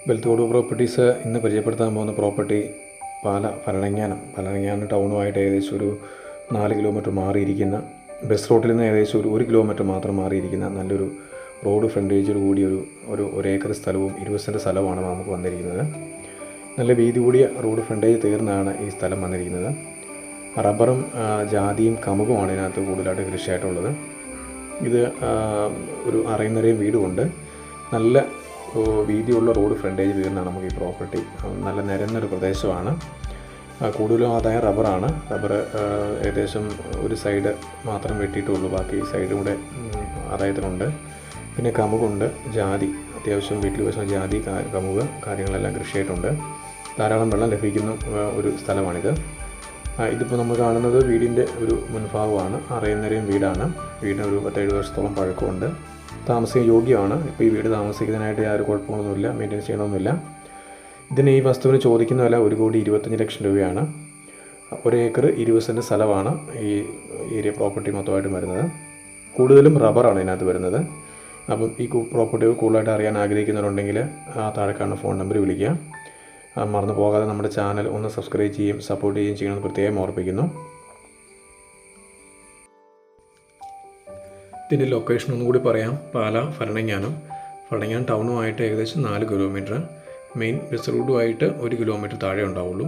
ബെൽത്തോട് properties ഇന്ന് പരിചയപ്പെടുത്താൻ പോകുന്ന പ്രോപ്പർട്ടി ഭരണങ്ങാനം ടൗണുമായിട്ട് ഏകദേശം ഒരു 4 കിലോമീറ്റർ മാറിയിരിക്കുന്ന, ബസ് റൂട്ടിൽ നിന്ന് ഏകദേശം ഒരു 1 കിലോമീറ്റർ മാത്രം മാറിയിരിക്കുന്ന നല്ലൊരു റോഡ് ഫ്രണ്ടേജോട് കൂടി ഒരു ഏക്കർ സ്ഥലവും 20 സെൻറ്റ് സ്ഥലവുമാണ് നമുക്ക് വന്നിരിക്കുന്നത്. നല്ല വീതി കൂടിയ റോഡ് ഫ്രണ്ടേജ് തീർന്നാണ് ഈ സ്ഥലം വന്നിരിക്കുന്നത്. റബ്ബറും ജാതിയും കമുകുമാണ് ഇതിനകത്ത് കൂടുതലായിട്ട് കൃഷിയായിട്ടുള്ളത്. ഇത് ഒരു അറയുന്നരയും വീടുമുണ്ട്. നല്ല വീതിയുള്ള റോഡ് ഫ്രണ്ടേജ് തീർന്നാണ് നമുക്ക് ഈ പ്രോപ്പർട്ടി. നല്ല നിരന്നൊരു പ്രദേശമാണ്. കൂടുതലും ആദായം റബ്ബറാണ്. റബ്ബർ ഏകദേശം ഒരു സൈഡ് മാത്രം വെട്ടിയിട്ടുള്ളൂ, ബാക്കി സൈഡും കൂടെ ആദായത്തിനുണ്ട്. പിന്നെ കമുകുണ്ട്, ജാതി, അത്യാവശ്യം വീട്ടിൽ വെച്ച ജാതി, കമുക് കാര്യങ്ങളെല്ലാം കൃഷിയായിട്ടുണ്ട്. ധാരാളം വെള്ളം ലഭിക്കുന്ന ഒരു സ്ഥലമാണിത്. ഇതിപ്പോൾ നമ്മൾ കാണുന്നത് വീടിൻ്റെ ഒരു മുൻഭാഗമാണ്. അറയുന്നരയും വീടാണ്. വീടിന് ഒരു 17 വർഷത്തോളം പഴക്കമുണ്ട്. താമസിക്കാൻ യോഗ്യമാണ്. ഇപ്പോൾ ഈ വീട് താമസിക്കുന്നതിനായിട്ട് യാതൊരു കുഴപ്പങ്ങളൊന്നുമില്ല, മെയിൻറ്റെയിൻ ചെയ്യണമെന്നില്ല. ഈ വസ്തുവിന് ചോദിക്കുന്ന വില 1,25,00,000 രൂപയാണ്. 1 ഏക്കർ 20 സെൻറ്റ് സ്ഥലമാണ് ഈ ഏരിയ പ്രോപ്പർട്ടി മൊത്തമായിട്ട് വരുന്നത്. കൂടുതലും റബ്ബറാണ് ഇതിനകത്ത് വരുന്നത്. അപ്പം ഈ പ്രോപ്പർട്ടി കൂടുതലായിട്ട് അറിയാൻ ആഗ്രഹിക്കുന്നവരുണ്ടെങ്കിൽ താഴെ കാണുന്ന ഫോൺ നമ്പർ വിളിക്കുക. മറന്നു പോകാതെ നമ്മുടെ ചാനൽ ഒന്ന് സബ്സ്ക്രൈബ് ചെയ്യുകയും സപ്പോർട്ട് ചെയ്യുകയും ചെയ്യണമെന്ന് പ്രത്യേകം ഓർപ്പിക്കുന്നു. ഇതിൻ്റെ ലൊക്കേഷൻ ഒന്നുകൂടി പറയാം. ഭരണങ്ങാനം ടൗണുമായിട്ട് ഏകദേശം 4 കിലോമീറ്റർ, മെയിൻ ബസ് റൂട്ടുമായിട്ട് 1 കിലോമീറ്റർ താഴെ ഉണ്ടാവുള്ളൂ.